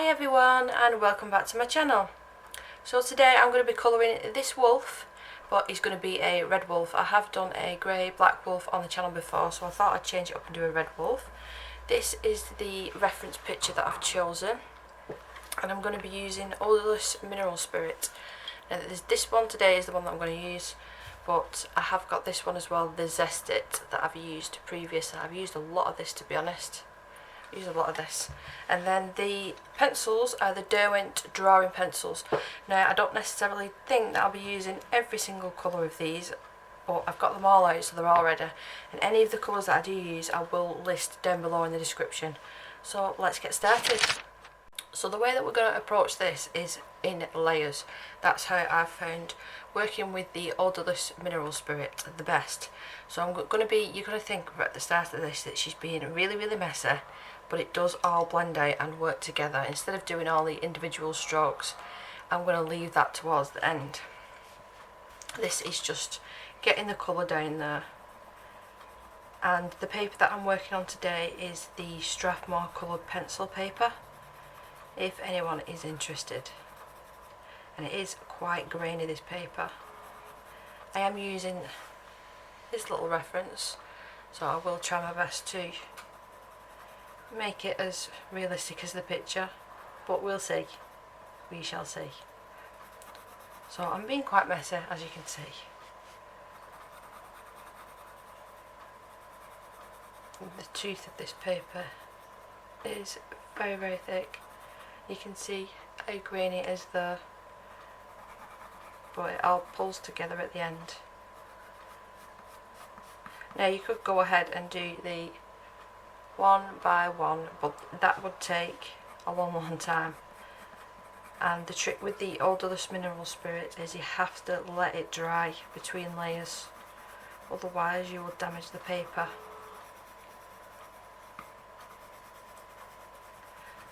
Hi everyone and welcome back to my channel. So today I'm going to be colouring this wolf, but it's going to be a red wolf. I have done a grey black wolf on the channel before, so I thought I'd change it up and do a red wolf. This is the reference picture that I've chosen, and I'm going to be using Oderless Mineral Spirit. Now this one today is the one that I'm going to use, but I have got this one as well, the Zest It, that I've used previously. I've used a lot of this, to be honest. Use a lot of this. And then the pencils are the Derwent drawing pencils. Now I don't necessarily think that I'll be using every single colour of these, but I've got them all out so they're all ready, and any of the colours that I do use I will list down below in the description. So let's get started. So the way that we're going to approach this is in layers. That's how I've found working with the Oderless Mineral Spirit the best. So I'm going to be, you're going to think at the start of this that she's being really messy, but it does all blend out and work together. Instead of doing all the individual strokes, I'm going to leave that towards the end. This is just getting the colour down there. And the paper that I'm working on today is the Strathmore coloured pencil paper, if anyone is interested. And it is quite grainy, this paper. I am using this little reference, so I will try my best to make it as realistic as the picture, but we'll see. We shall see. So I'm being quite messy, as you can see. The tooth of this paper is very thick. You can see how grainy it is there, but it all pulls together at the end. Now you could go ahead and do the one by one, but that would take a long time. And the trick with the Oderless Mineral Spirit is you have to let it dry between layers, otherwise you will damage the paper.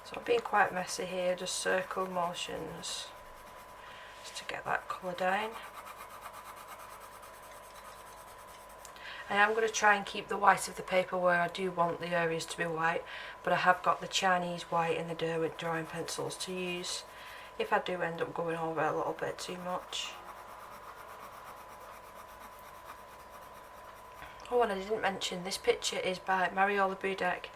So I'm being quite messy here, just circle motions just to get that colour down. I am going to try and keep the white of the paper where I do want the areas to be white, but I have got the Chinese white and the Derwent drawing pencils to use if I do end up going over a little bit too much. Oh, and I didn't mention, this picture is by Mariola Budek,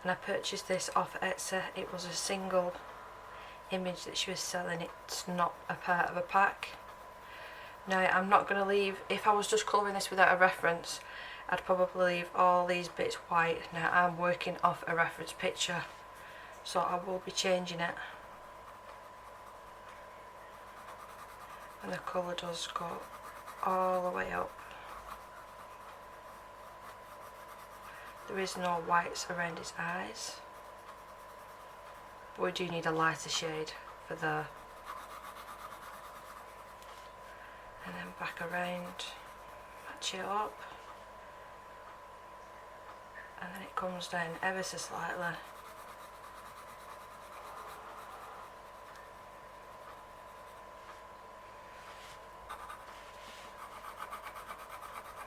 and I purchased this off Etsy. It was a single image that she was selling, it's not a part of a pack. Now I'm not going to leave, if I was just colouring this without a reference, I'd probably leave all these bits white. Now I'm working off a reference picture, so I will be changing it. And the colour does go all the way up. There is no whites around his eyes, but we do need a lighter shade for there. And then back around, match it up, and then it comes down ever so slightly.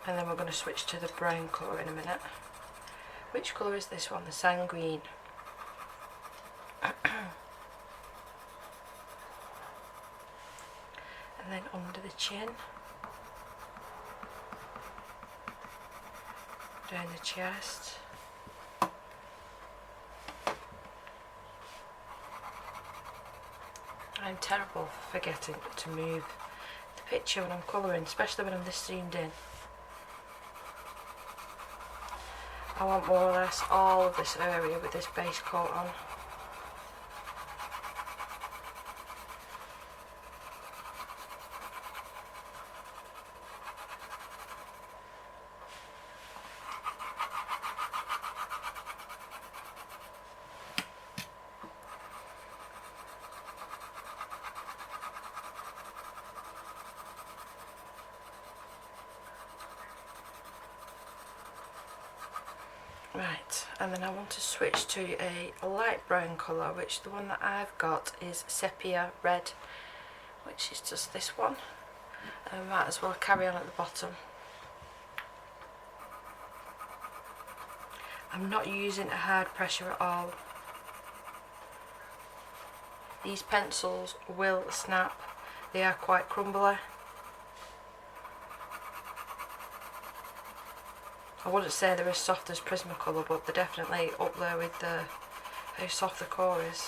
And then we're going to switch to the brown colour in a minute. Which colour is this one? The Sanguine. And then under the chin, down the chest, I'm terrible for forgetting to move the picture when I'm colouring, especially when I'm this zoomed in. I want more or less all of this area with this base coat on. Right, and then I want to switch to a light brown colour, which the one that I've got is Sepia Red, which is just this one. And I might as well carry on at the bottom. I'm not using a hard pressure at all. These pencils will snap. They are quite crumbly. I wouldn't say they're as soft as Prismacolor, but they're definitely up there with how soft the core is.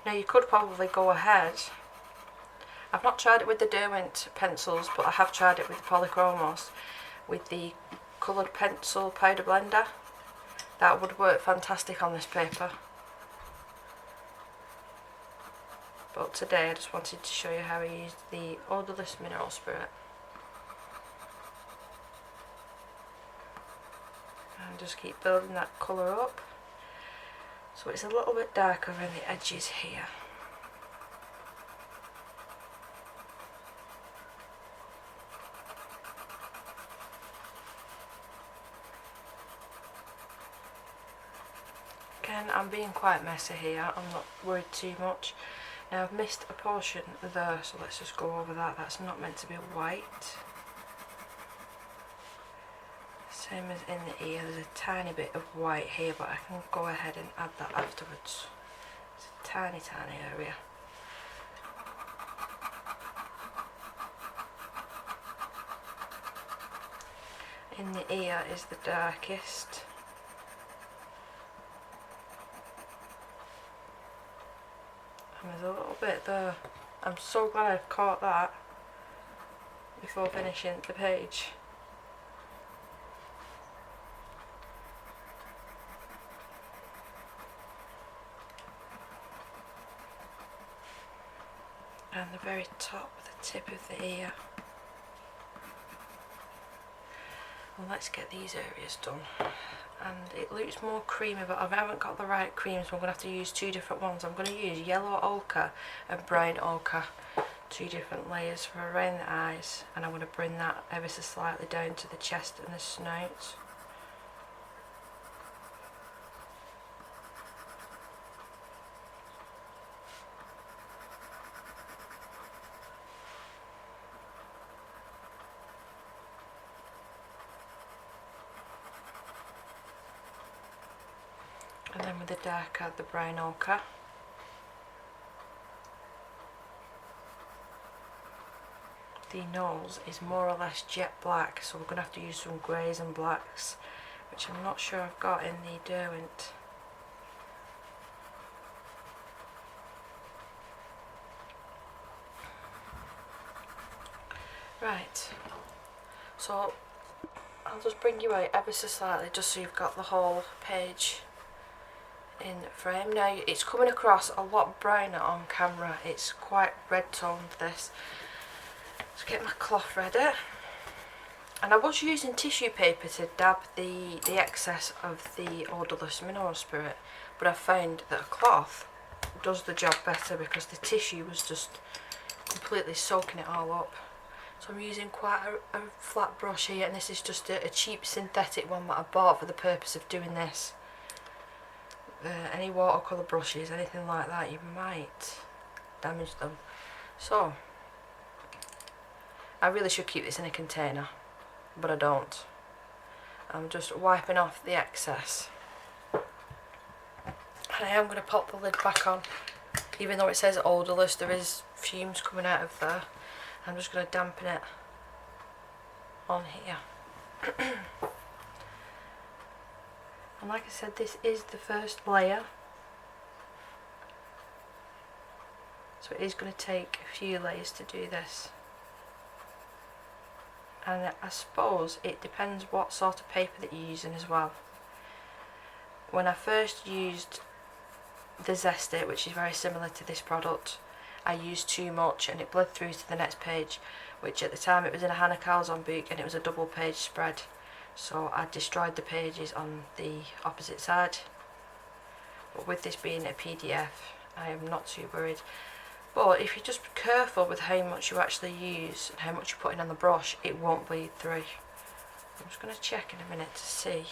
Now you could probably go ahead. I've not tried it with the Derwent pencils, but I have tried it with the Polychromos, with the coloured pencil powder blender. That would work fantastic on this paper. But today I just wanted to show you how I used the Oderless Mineral Spirit. And just keep building that colour up. So it's a little bit darker around the edges here. Again, I'm being quite messy here, I'm not worried too much. Now I've missed a portion there, so let's just go over that. That's not meant to be white. Same as in the ear, there's a tiny bit of white here, but I can go ahead and add that afterwards. It's a tiny, tiny area. In the ear is the darkest. And there's a little bit there. I'm so glad I've caught that before finishing the page. And the very top, the tip of the ear. Well, let's get these areas done. And it looks more creamy, but I haven't got the right cream, so I'm going to have to use two different ones. I'm going to use yellow ochre and brown ochre, two different layers for around the eyes, and I'm going to bring that ever so slightly down to the chest and the snout. And then with the darker, the brown ochre. The nose is more or less jet black, so we're going to have to use some greys and blacks, which I'm not sure I've got in the Derwent. Right, so I'll just bring you out ever so slightly just so you've got the whole page in frame. Now it's coming across a lot browner on camera, it's quite red toned this. Let's get my cloth ready. And I was using tissue paper to dab the excess of the Oderless Mineral Spirit, but I found that a cloth does the job better because the tissue was just completely soaking it all up. So I'm using quite a flat brush here, and this is just a cheap synthetic one that I bought for the purpose of doing this. Any watercolour brushes, anything like that, you might damage them. So I really should keep this in a container, but I don't. I'm just wiping off the excess. And I am going to pop the lid back on. Even though it says odourless, there is fumes coming out of there. I'm just going to dampen it on here. And like I said, this is the first layer, so it is going to take a few layers to do this. And I suppose it depends what sort of paper that you're using as well. When I first used the Zesty, which is very similar to this product, I used too much and it bled through to the next page, which at the time it was in a Hannah Carlson book and it was a double page spread. So I destroyed the pages on the opposite side. But with this being a PDF, I am not too worried. But if you just be careful with how much you actually use and how much you're putting on the brush, it won't bleed through. I'm just going to check in a minute to see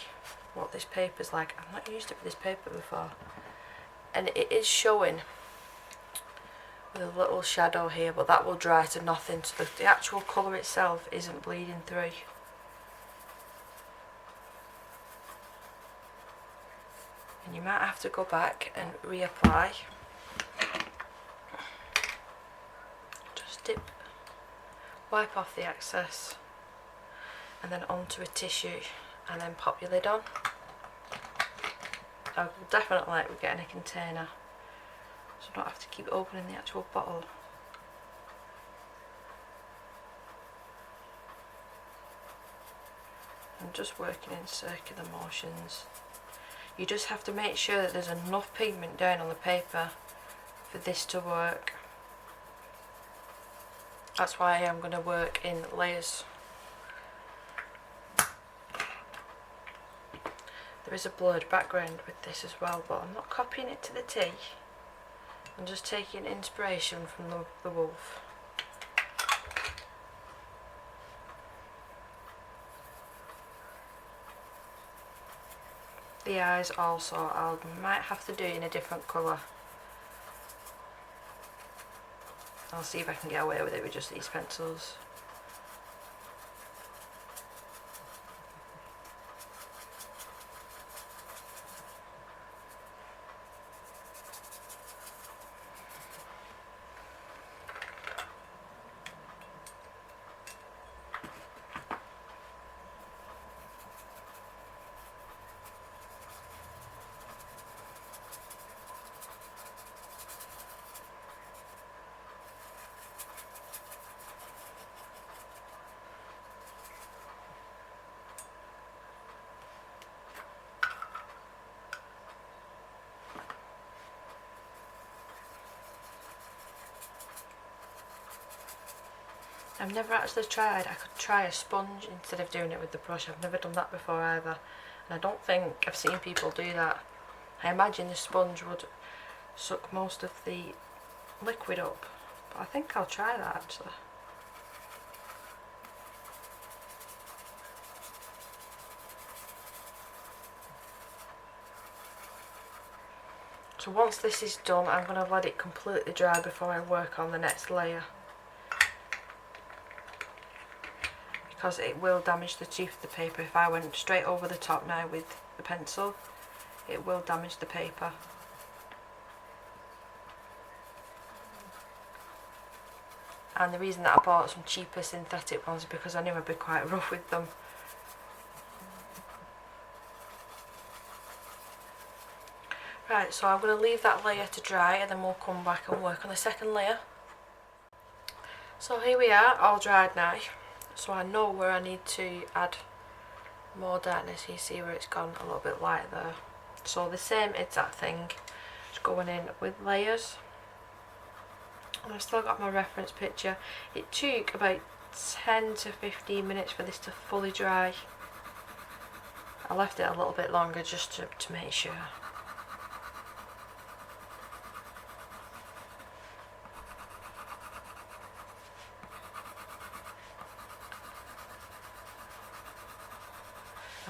what this paper's like. I've not used it with this paper before. And it is showing with a little shadow here, but that will dry to nothing, so the actual colour itself isn't bleeding through. And you might have to go back and reapply. Just wipe off the excess and then onto a tissue and then pop your lid on. I will definitely like we're getting a container, so I don't have to keep opening the actual bottle. I'm just working in circular motions. You just have to make sure that there's enough pigment down on the paper for this to work. That's why I'm going to work in layers. There is a blurred background with this as well, but I'm not copying it to the T. I'm just taking inspiration from the wolf. The eyes also, I might have to do it in a different colour. I'll see if I can get away with it with just these pencils. I've never actually tried, I could try a sponge instead of doing it with the brush. I've never done that before either, and I don't think I've seen people do that. I imagine the sponge would suck most of the liquid up, but I think I'll try that actually. So once this is done, I'm going to let it completely dry before I work on the next layer, because it will damage the tooth of the paper. If I went straight over the top now with the pencil, it will damage the paper. And the reason that I bought some cheaper synthetic ones is because I knew I'd be quite rough with them. Right, so I'm going to leave that layer to dry and then we'll come back and work on the second layer. So here we are, all dried now. So I know where I need to add more darkness. You see where it's gone a little bit light there. So the same exact thing, just going in with layers. And I've still got my reference picture. It took about 10 to 15 minutes for this to fully dry. I left it a little bit longer just to make sure.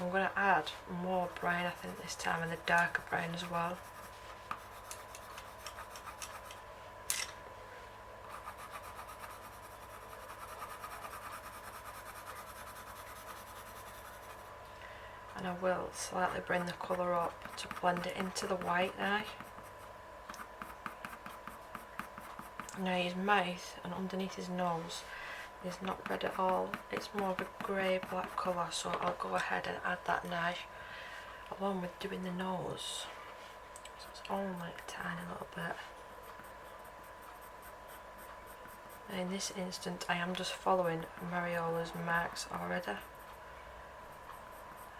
I'm going to add more brown, I think, this time, and the darker brown as well. And I will slightly bring the colour up to blend it into the white now. Now his mouth and underneath his nose is not red at all, it's more of a grey black colour, so I'll go ahead and add that now along with doing the nose. So it's only a tiny little bit. And in this instant I am just following Mariola's marks already.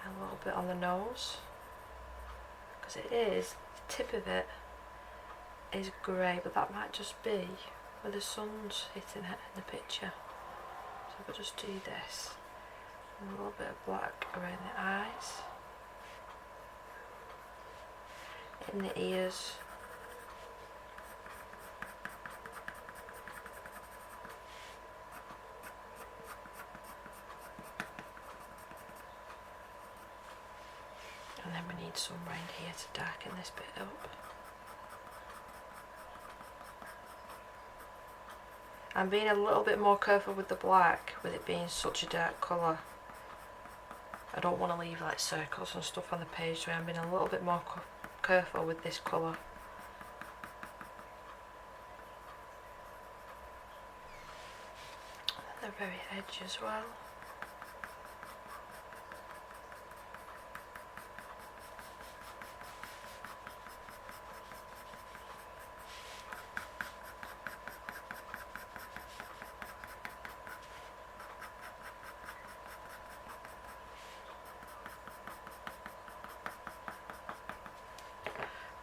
A little bit on the nose, because it is, the tip of it is grey, but that might just be where the sun's hitting it in the picture. So if I just do this, and a little bit of black around the eyes, in the ears, and then we need some round here to darken this bit up. I'm being a little bit more careful with the black, with it being such a dark colour. I don't want to leave like circles and stuff on the page, so I'm being a little bit more careful with this colour. The very edge as well.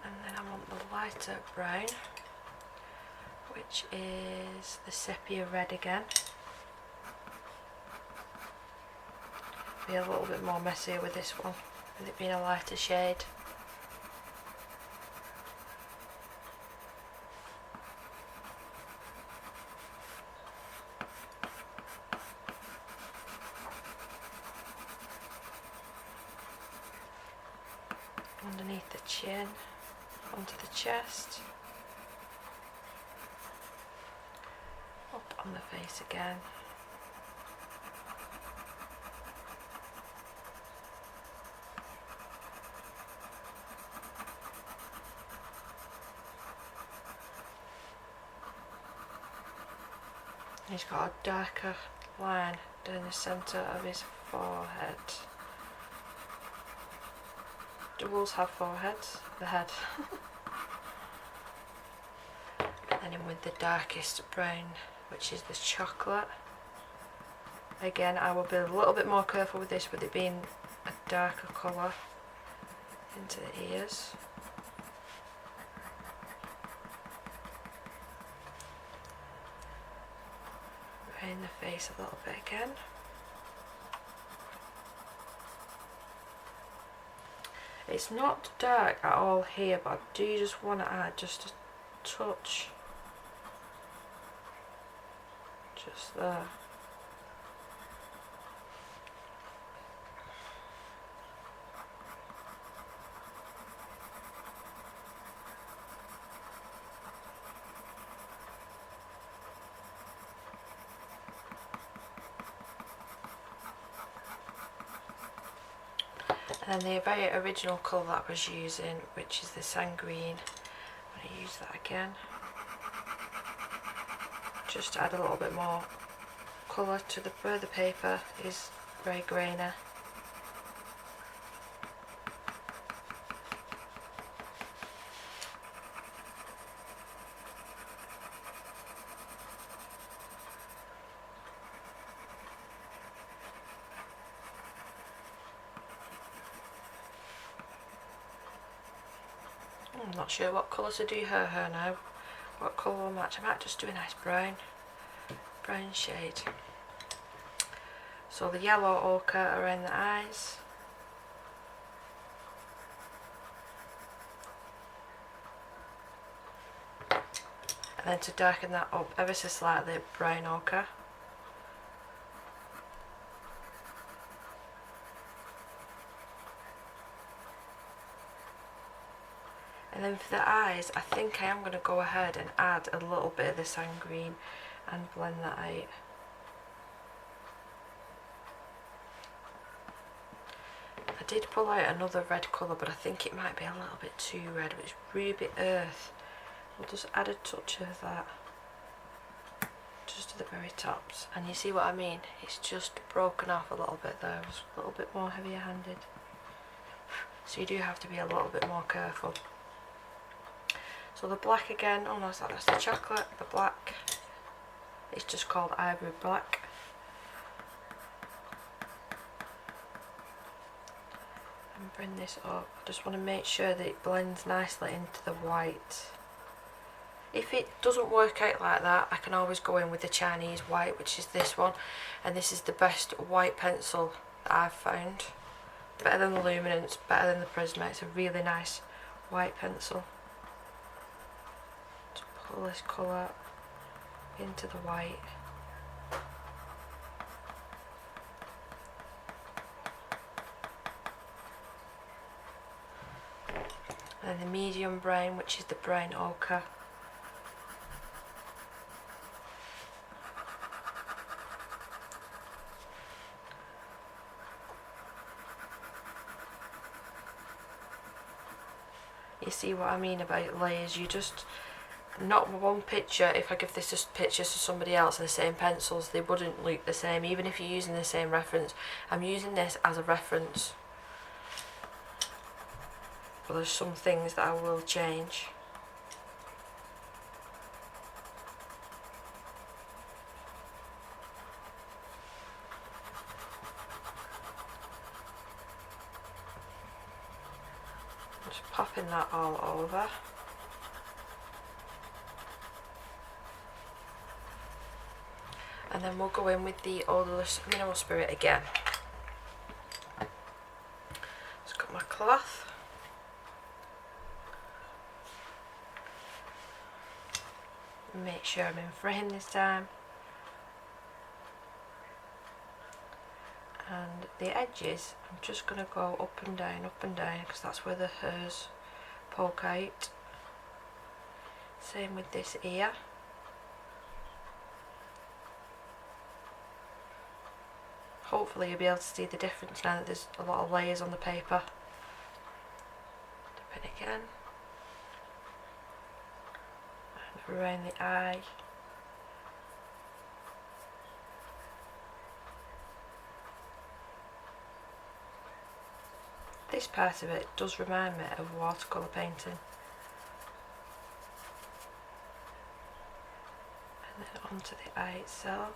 And then I want the lighter brown, which is the sepia red again. Be a little bit more messier with this one, with it being a lighter shade. Underneath the chin, onto the chest, up on the face again. He's got a darker line down the centre of his forehead. Do wolves have foreheads? The head. And then with the darkest brown, which is the chocolate. Again, I will be a little bit more careful with this, with it being a darker colour into the ears. In the face a little bit again. It's not dark at all here, but I do just want to add just a touch just there. And then the very original colour that I was using, which is the sanguine, I'm going to use that again, just to add a little bit more colour to the where the paper is very grainy. I'm not sure what colour to do her hair now. What colour will match? I might just do a nice brown shade. So the yellow ochre around the eyes. And then to darken that up ever so slightly, brown ochre. And then for the eyes, I think I am going to go ahead and add a little bit of the sanguine and blend that out. I did pull out another red colour, but I think it might be a little bit too red. It's really earth. We'll just add a touch of that just to the very tops. And you see what I mean? It's just broken off a little bit there. It was a little bit more heavier handed. So you do have to be a little bit more careful. So the black again, oh no, that's the chocolate, the black, it's just called ivory black. And bring this up, I just want to make sure that it blends nicely into the white. If it doesn't work out like that, I can always go in with the Chinese white, which is this one, and this is the best white pencil that I've found. Better than the Luminance, better than the Prisma, it's a really nice white pencil. Pull this colour into the white. And the medium brown, which is the brown ochre. You see what I mean about layers? You just, not one picture, if I give this just pictures to somebody else and the same pencils, they wouldn't look the same, even if you're using the same reference. I'm using this as a reference, but there's some things that I will change. Just popping that all over. And then we'll go in with the Oderless Mineral Spirit again. Just got my cloth. Make sure I'm in frame this time. And the edges, I'm just going to go up and down, because that's where the hairs poke out. Same with this ear. Hopefully you'll be able to see the difference now that there's a lot of layers on the paper. Dip it again. And around the eye. This part of it does remind me of watercolour painting. And then onto the eye itself.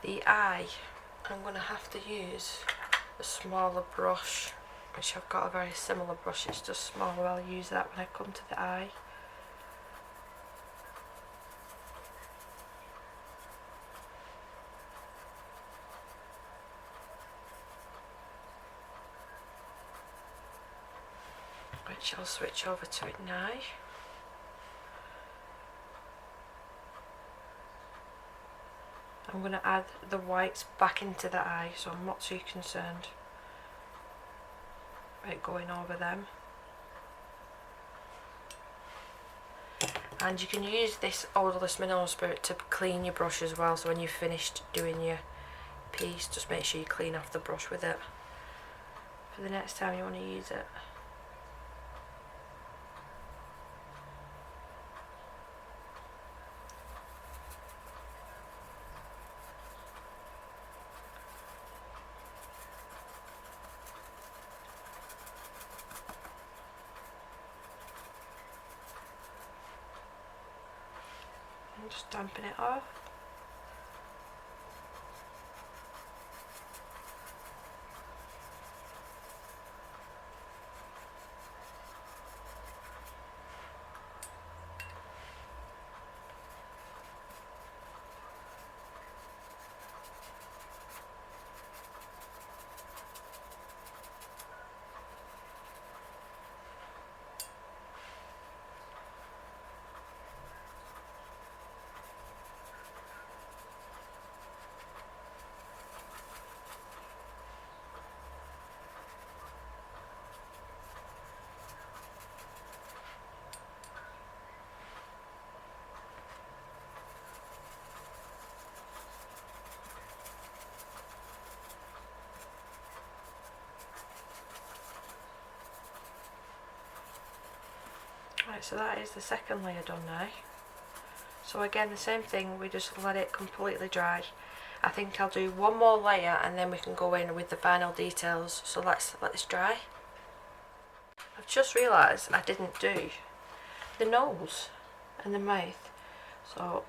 The eye, I'm going to have to use a smaller brush, which I've got a very similar brush, it's just smaller. I'll use that when I come to the eye. Which I'll switch over to it now. I'm going to add the whites back into the eye, so I'm not too concerned about going over them. And you can use this Oderless Mineral Spirit to clean your brush as well, so when you've finished doing your piece, just make sure you clean off the brush with it for the next time you want to use it. Just damping it off. Right, so that is the second layer done now. So again, the same thing, we just let it completely dry. I think I'll do one more layer and then we can go in with the final details. So let's let this dry. I've just realised I didn't do the nose and the mouth. So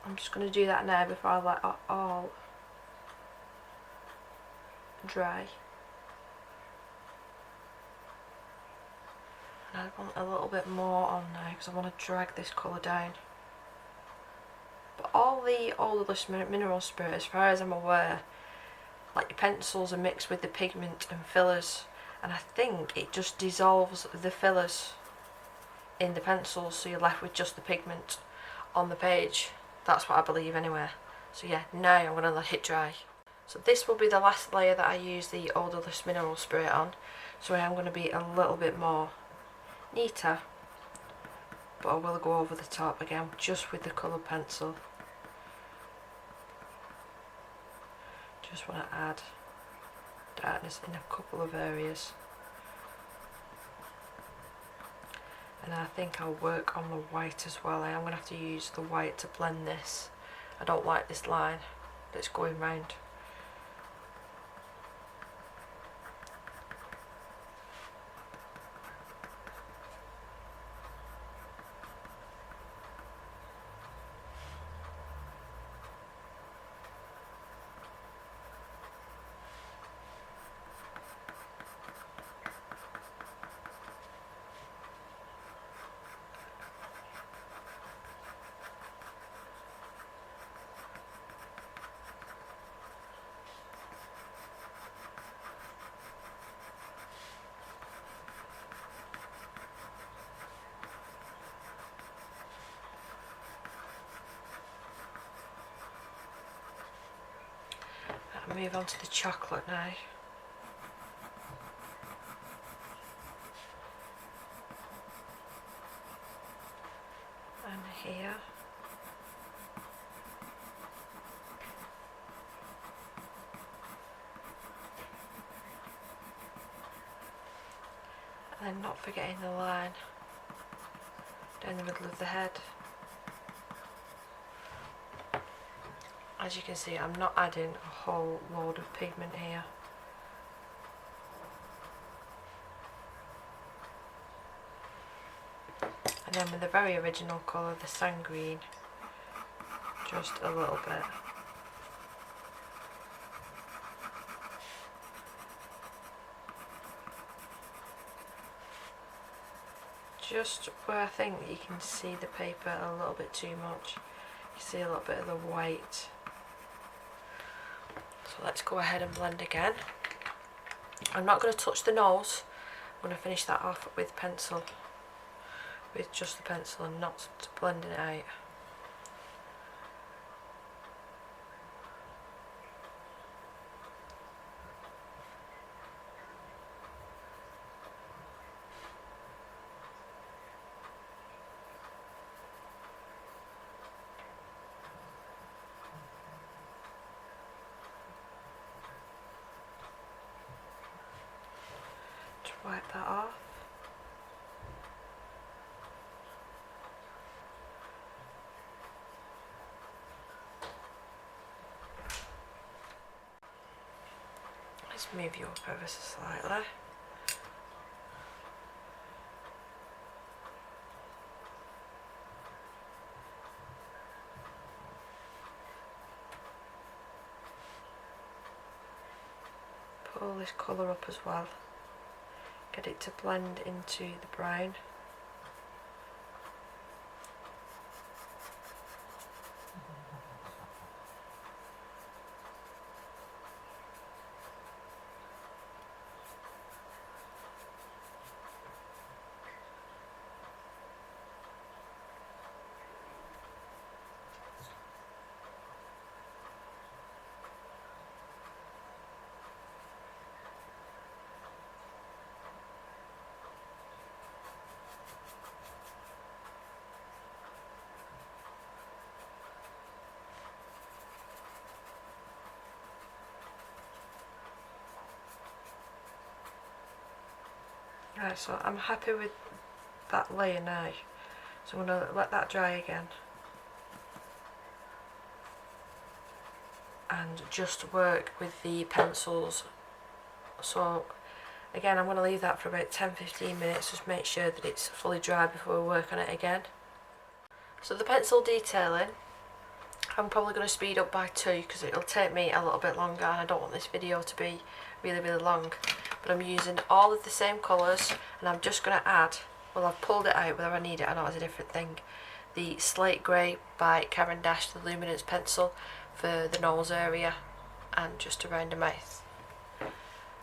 I'm just going to do that now before I let it all dry. And I want a little bit more on now because I want to drag this colour down. But all the Oderless Mineral Spirit, as far as I'm aware, like your pencils are mixed with the pigment and fillers, and I think it just dissolves the fillers in the pencils, so you're left with just the pigment on the page. That's what I believe anyway. So yeah, now I'm going to let it dry. So this will be the last layer that I use the Oderless Mineral Spirit on, so I am going to be a little bit more neater, but I will go over the top again just with the coloured pencil. Just want to add darkness in a couple of areas. And I think I'll work on the white as well. I am going to have to use the white to blend this. I don't like this line that's going round. I'll move on to the chocolate now. And here. And then not forgetting the line down the middle of the head. As you can see, I'm not adding a whole load of pigment here. And then with the very original colour, the sanguine, just a little bit. Just where I think you can see the paper a little bit too much. You see a little bit of the white. So let's go ahead and blend again. I'm not going to touch the nose. I'm going to finish that off with pencil. With just the pencil and not blending it out. Just wipe that off. Let's move you up ever so slightly. Pull this colour up as well. Get it to blend into the brown. Right, so I'm happy with that layer now, so I'm going to let that dry again and just work with the pencils. So again, I'm going to leave that for about 10-15 minutes, just make sure that it's fully dry before we work on it again. So the pencil detailing, I'm probably going to speed up by 2 because it'll take me a little bit longer and I don't want this video to be really long. But I'm using all of the same colours and I'm just going to add, well, I've pulled it out whether I need it or not is a different thing, the Slate Grey by Canran, the luminance pencil for the nose area and just around the mouth.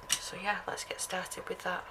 So yeah, let's get started with that.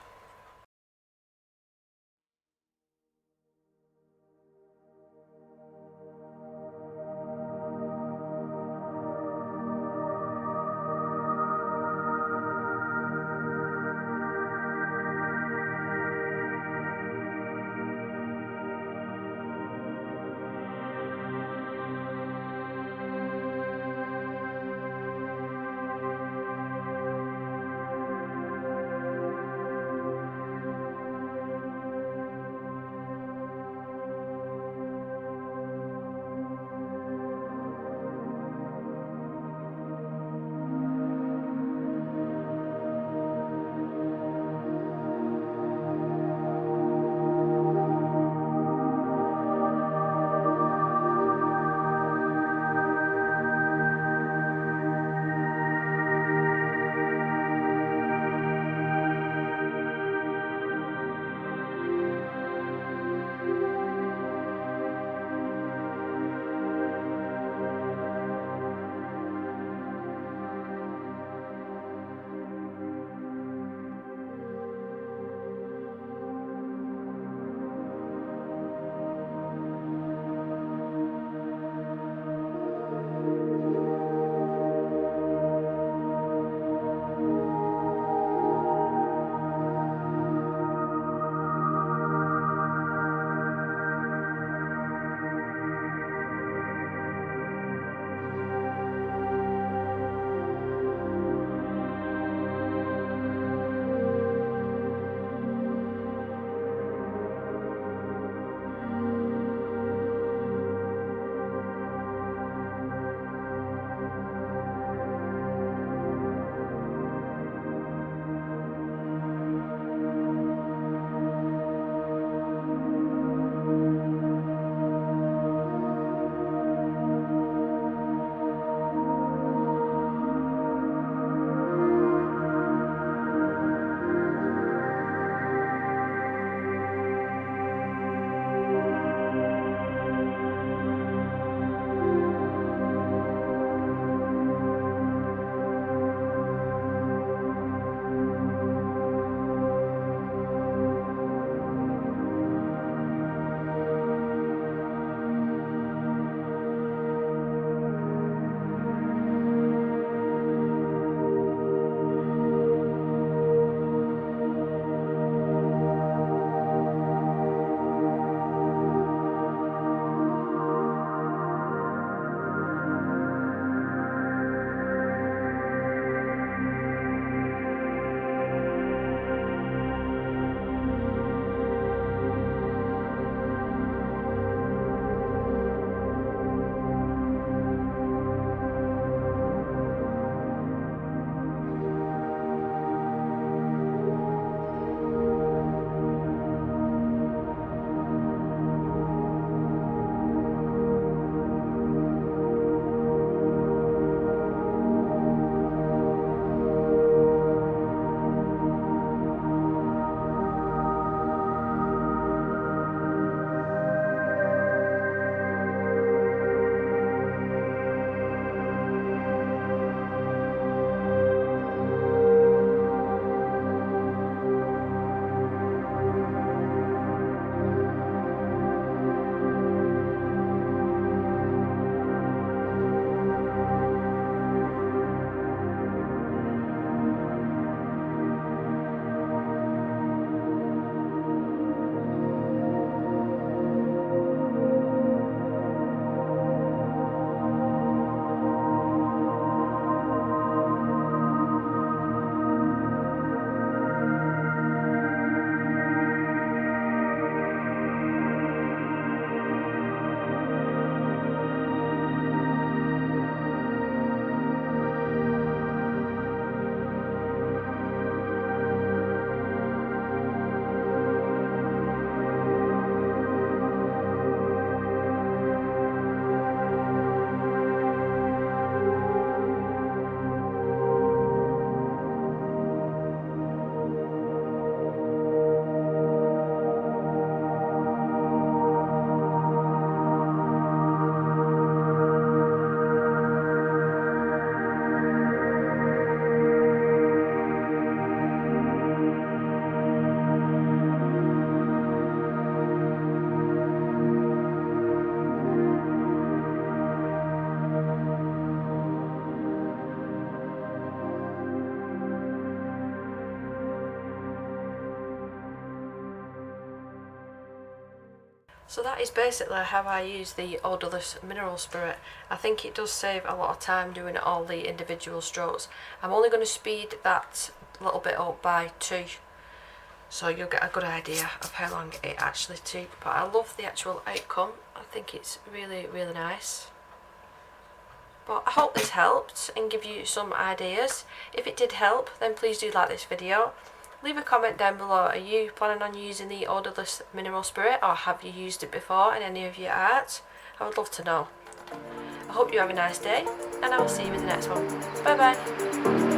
So that is basically how I use the Oderless mineral spirit. I think it does save a lot of time doing all the individual strokes. I'm only going to speed that little bit up by 2, so you'll get a good idea of how long it actually took. But I love the actual outcome. I think it's really, really nice. But I hope this helped and give you some ideas. If it did help, then please do like this video. Leave a comment down below. Are you planning on using the Oderless mineral spirit, or have you used it before in any of your art? I would love to know. I hope you have a nice day, and I will see you in the next one. Bye bye.